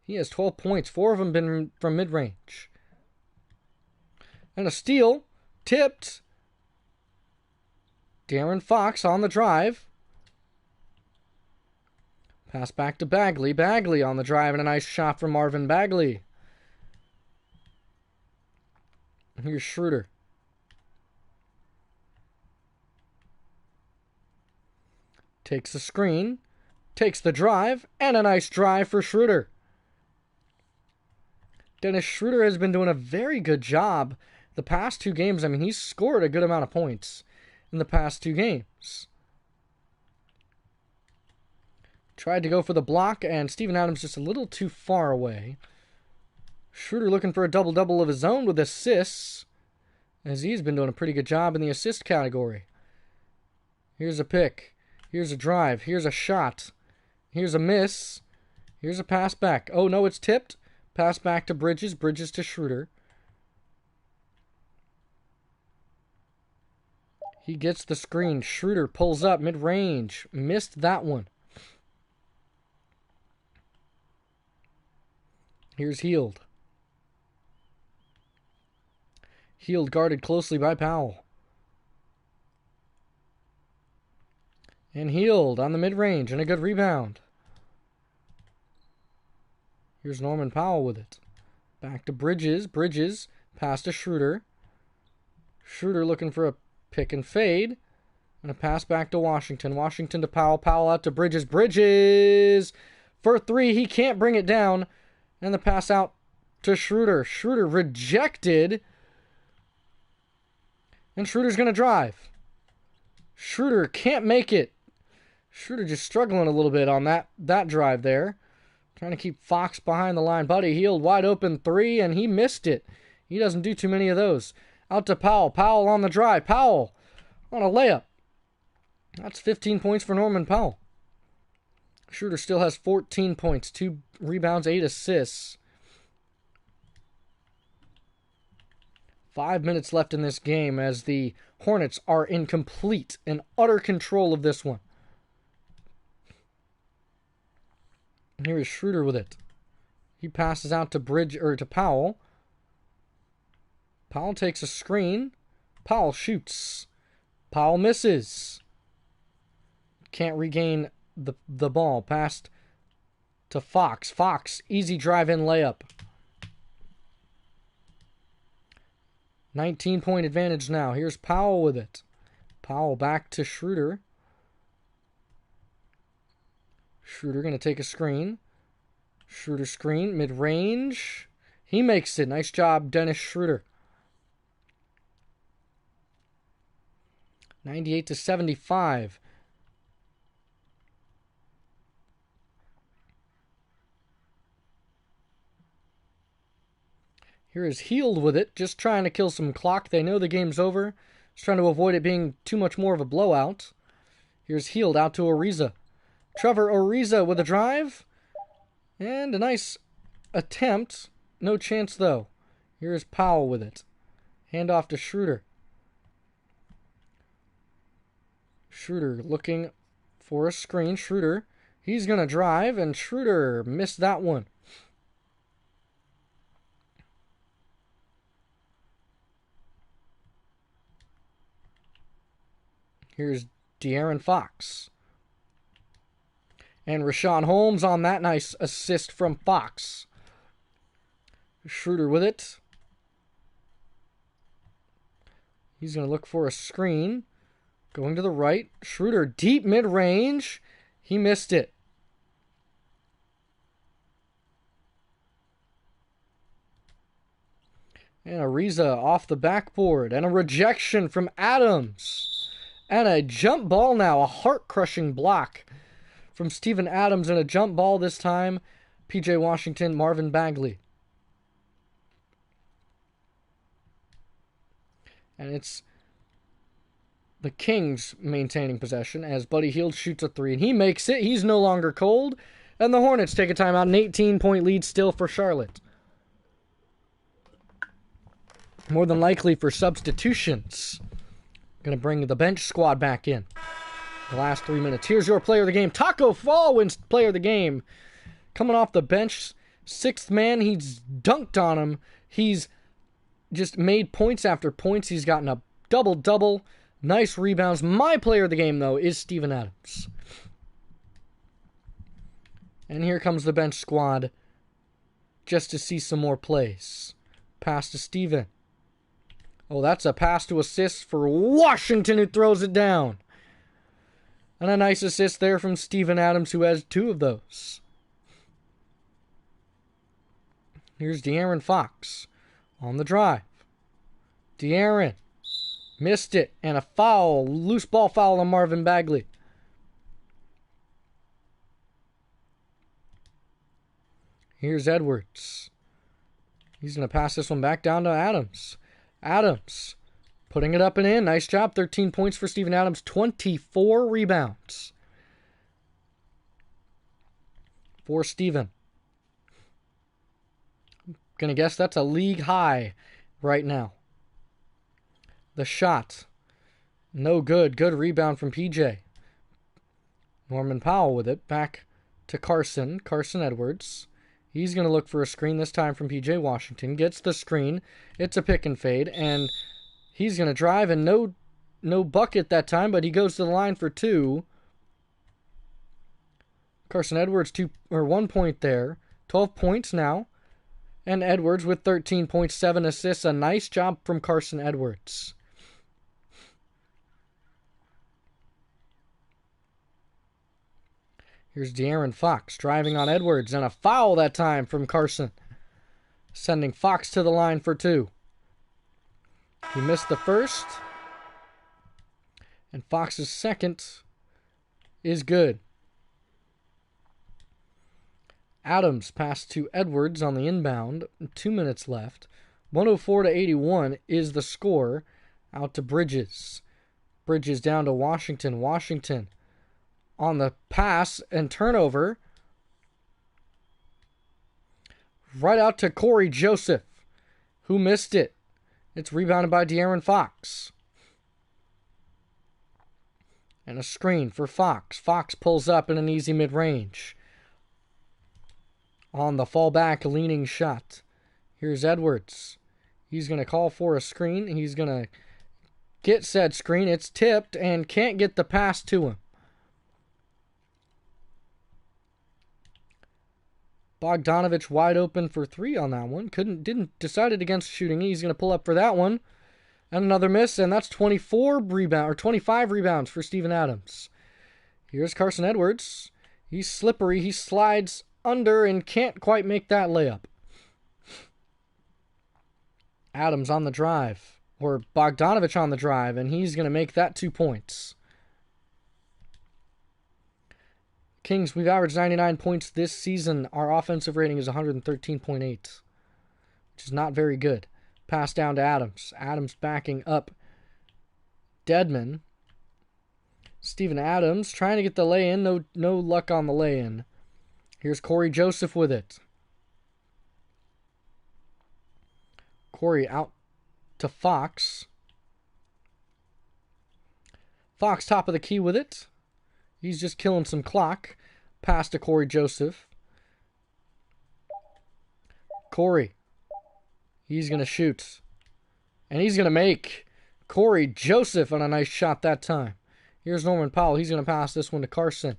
He has 12 points. 4 of them been from mid-range. And a steal. Tipped. De'Aaron Fox on the drive. Pass back to Bagley. Bagley on the drive and a nice shot from Marvin Bagley. Here's Schroeder. Takes the screen. Takes the drive. And a nice drive for Schroeder. Dennis Schroeder has been doing a very good job the past 2 games. I mean, he's scored a good amount of points in the past 2 games. Tried to go for the block, and Steven Adams just a little too far away. Schroeder looking for a double-double of his own with assists, as he's been doing a pretty good job in the assist category. Here's a pick. Here's a drive. Here's a shot. Here's a miss. Here's a pass back. Oh, no, it's tipped. Pass back to Bridges. Bridges to Schroeder. He gets the screen. Schroeder pulls up mid-range. Missed that one. Here's Hield. Hield guarded closely by Powell. And Hield on the mid-range and a good rebound. Here's Norman Powell with it. Back to Bridges. Bridges. Pass to Schroeder. Schroeder looking for a pick and fade. And a pass back to Washington. Washington to Powell. Powell out to Bridges. Bridges for 3. He can't bring it down. And the pass out to Schroeder. Schroeder rejected. And Schroeder's going to drive. Schroeder can't make it. Schroeder just struggling a little bit on that drive there. Trying to keep Fox behind the line. Buddy Hield wide open 3, and he missed it. He doesn't do too many of those. Out to Powell. Powell on the drive. Powell on a layup. That's 15 points for Norman Powell. Schroeder still has 14 points, 2 rebounds, 8 assists. 5 minutes left in this game as the Hornets are in complete and utter control of this one. And here is Schroeder with it. He passes out to to Powell. Powell takes a screen. Powell shoots. Powell misses. Can't regain the ball. Passed to Fox. Fox, easy drive-in layup. 19-point advantage now. Here's Powell with it. Powell back to Schroeder. Schroeder going to take a screen. Schroeder screen, mid-range. He makes it. Nice job, Dennis Schroeder. 98-75. Here is Hield with it, just trying to kill some clock. They know the game's over. Just trying to avoid it being too much more of a blowout. Here's Hield out to Ariza. Trevor Ariza with a drive. And a nice attempt. No chance, though. Here's Powell with it. Hand off to Schroeder. Schroeder looking for a screen. Schroeder, he's going to drive, and Schroeder missed that one. Here's De'Aaron Fox. And Rashawn Holmes on that nice assist from Fox. Schroeder with it. He's going to look for a screen. Going to the right. Schroeder deep mid-range. He missed it. And Ariza off the backboard. And a rejection from Adams. And a jump ball now. A heart-crushing block from Steven Adams. And a jump ball this time. P.J. Washington, Marvin Bagley. And it's the Kings maintaining possession as Buddy Hield shoots a three. And he makes it. He's no longer cold. And the Hornets take a timeout. An 18-point lead still for Charlotte. More than likely for substitutions. Going to bring the bench squad back in. The last 3 minutes. Here's your player of the game. Taco Fall wins player of the game. Coming off the bench. Sixth man. He's dunked on him. He's just made points after points. He's gotten a double-double. Nice rebounds. My player of the game, though, is Steven Adams. And here comes the bench squad just to see some more plays. Pass to Steven. Oh, that's a pass to assist for Washington, who throws it down. And a nice assist there from Steven Adams, who has 2 of those. Here's De'Aaron Fox on the drive. De'Aaron missed it, and a foul, loose ball foul on Marvin Bagley. Here's Edwards. He's going to pass this one back down to Adams. Adams putting it up and in. Nice job. 13 points for Steven Adams. 24 rebounds for Steven. I'm going to guess that's a league high right now. The shot. No good. Good rebound from PJ. Norman Powell with it. Back to Carson. Carson Edwards. He's going to look for a screen this time from P.J. Washington. Gets the screen. It's a pick and fade. And he's going to drive. And no bucket that time, but he goes to the line for 2. Carson Edwards, 1 point there. 12 points now. And Edwards with 13.7 assists. A nice job from Carson Edwards. Here's De'Aaron Fox driving on Edwards, and a foul that time from Carson, sending Fox to the line for 2. He missed the first, and Fox's second is good. Adams passed to Edwards on the inbound, 2 minutes left. 104-81 is the score. Out to Bridges. Bridges down to Washington. Washington on the pass and turnover. Right out to Corey Joseph, who missed it. It's rebounded by De'Aaron Fox. And a screen for Fox. Fox pulls up in an easy mid-range. On the fallback, leaning shot. Here's Edwards. He's going to call for a screen. He's going to get said screen. It's tipped and can't get the pass to him. Bogdanovich wide open for 3 on that one. Decided against shooting. He's going to pull up for that one. And another miss, and that's 25 rebounds for Steven Adams. Here's Carson Edwards. He's slippery. He slides under and can't quite make that layup. Adams on the drive, or Bogdanovich on the drive, and he's going to make that 2 points. Kings, we've averaged 99 points this season. Our offensive rating is 113.8, which is not very good. Pass down to Adams. Adams backing up Dedmon. Steven Adams trying to get the lay-in. No luck on the lay-in. Here's Corey Joseph with it. Corey out to Fox. Fox top of the key with it. He's just killing some clock. Pass to Corey Joseph. Corey. He's going to shoot. And he's going to make. Corey Joseph on a nice shot that time. Here's Norman Powell. He's going to pass this one to Carson.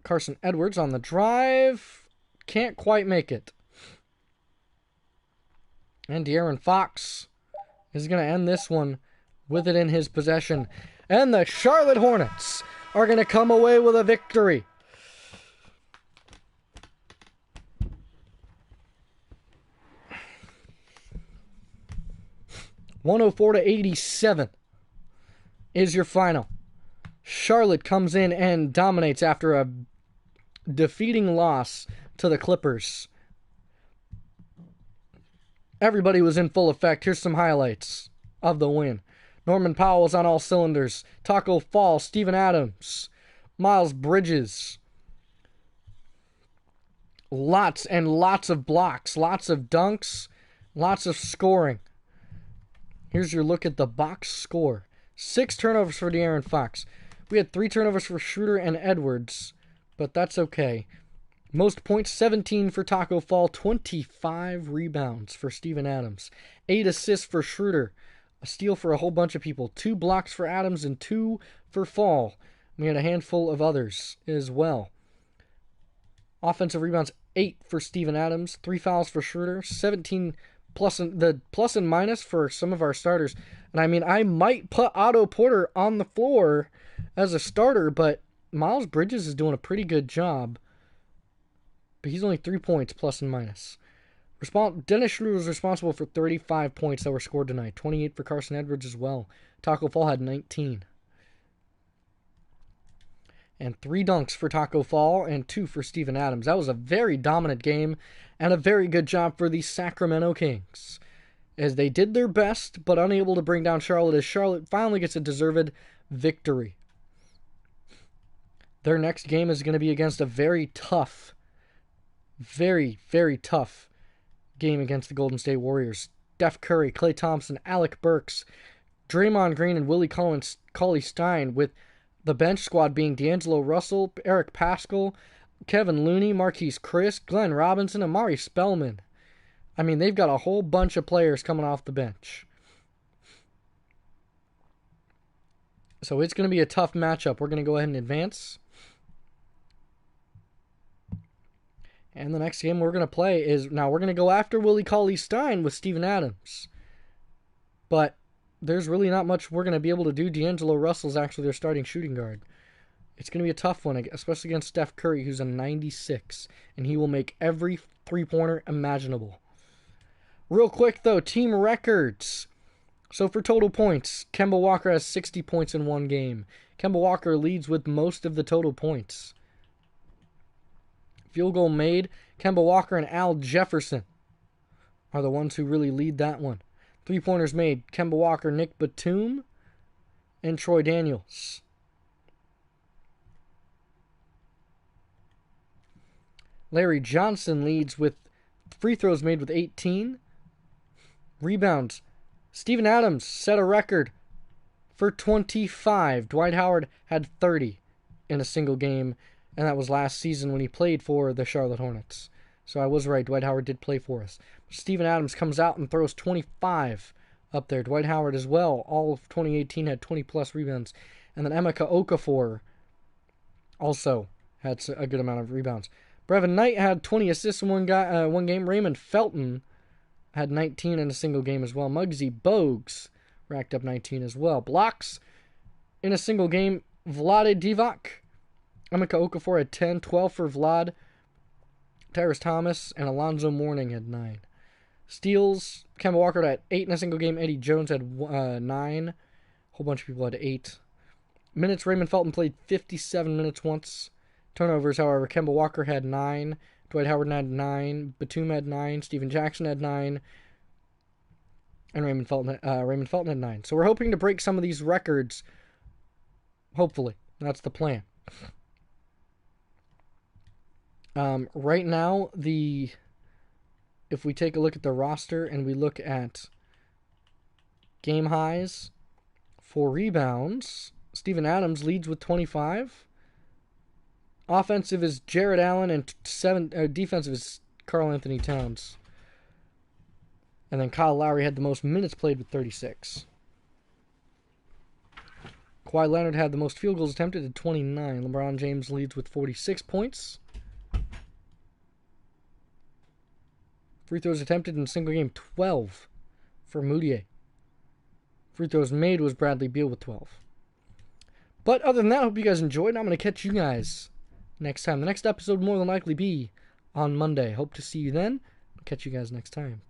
Carson Edwards on the drive. Can't quite make it. And De'Aaron Fox is going to end this one with it in his possession. And the Charlotte Hornets are going to come away with a victory. $104-87 is your final. Charlotte comes in and dominates after a defeating loss to the Clippers. Everybody was in full effect. Here's some highlights of the win. Norman Powell was on all cylinders. Taco Fall, Steven Adams, Miles Bridges. Lots and lots of blocks, lots of dunks, lots of scoring. Here's your look at the box score. 6 turnovers for De'Aaron Fox. We had 3 turnovers for Schroeder and Edwards, but that's okay. Most points, 17 for Taco Fall, 25 rebounds for Steven Adams, 8 assists for Schroeder, a steal for a whole bunch of people, 2 blocks for Adams and 2 for Fall. We had a handful of others as well. Offensive rebounds, 8 for Steven Adams, 3 fouls for Schroeder, 17 the plus and minus for some of our starters. And I mean, I might put Otto Porter on the floor as a starter, but Miles Bridges is doing a pretty good job. But he's only 3 points plus and minus. Dennis Schroeder was responsible for 35 points that were scored tonight. 28 for Carson Edwards as well. Taco Fall had 19. And 3 dunks for Taco Fall and 2 for Steven Adams. That was a very dominant game and a very good job for the Sacramento Kings, as they did their best but unable to bring down Charlotte, as Charlotte finally gets a deserved victory. Their next game is going to be against a very tough, very, very tough game against the Golden State Warriors. Steph Curry, Klay Thompson, Alec Burks, Draymond Green, and Willie Cauley-Stein, with the bench squad being D'Angelo Russell, Eric Paschall, Kevin Looney, Marquise Chris, Glenn Robinson, and Amari Spellman. I mean, they've got a whole bunch of players coming off the bench. So it's going to be a tough matchup. We're going to go ahead and advance. And the next game we're going to play is, now we're going to go after Willie Cauley-Stein with Steven Adams. But there's really not much we're going to be able to do. D'Angelo Russell's actually their starting shooting guard. It's going to be a tough one, especially against Steph Curry, who's a 96, and he will make every three-pointer imaginable. Real quick, though, team records. So for total points, Kemba Walker has 60 points in one game. Kemba Walker leads with most of the total points. Field goal made, Kemba Walker and Al Jefferson are the ones who really lead that one. 3-pointers made, Kemba Walker, Nick Batum, and Troy Daniels. Larry Johnson leads with free throws made with 18. Rebounds, Steven Adams set a record for 25. Dwight Howard had 30 in a single game, and that was last season when he played for the Charlotte Hornets. So I was right, Dwight Howard did play for us. Steven Adams comes out and throws 25 up there. Dwight Howard as well. All of 2018 had 20-plus rebounds. And then Emeka Okafor also had a good amount of rebounds. Brevin Knight had 20 assists in one game. Raymond Felton had 19 in a single game as well. Muggsy Bogues racked up 19 as well. Blocks in a single game, Vlade Divac. Emeka Okafor had 10, 12 for Vlad. Tyrese Thomas and Alonzo Mourning had 9. Steals, Kemba Walker had 8 in a single game. Eddie Jones had 9. A whole bunch of people had 8. Minutes, Raymond Felton played 57 minutes once. Turnovers, however, Kemba Walker had 9. Dwight Howard had 9. Batum had 9. Steven Jackson had 9. And Raymond Felton had 9. So we're hoping to break some of these records. Hopefully. That's the plan. Right now, if we take a look at the roster and we look at game highs for rebounds, Steven Adams leads with 25. Offensive is Jared Allen, and defensive is Karl Anthony Towns. And then Kyle Lowry had the most minutes played with 36. Kawhi Leonard had the most field goals attempted at 29. LeBron James leads with 46 points. Free throws attempted in a single game, 12 for Moutier. Free throws made was Bradley Beal with 12. But other than that, I hope you guys enjoyed, and I'm going to catch you guys next time. The next episode will more than likely be on Monday. Hope to see you then. I'll catch you guys next time.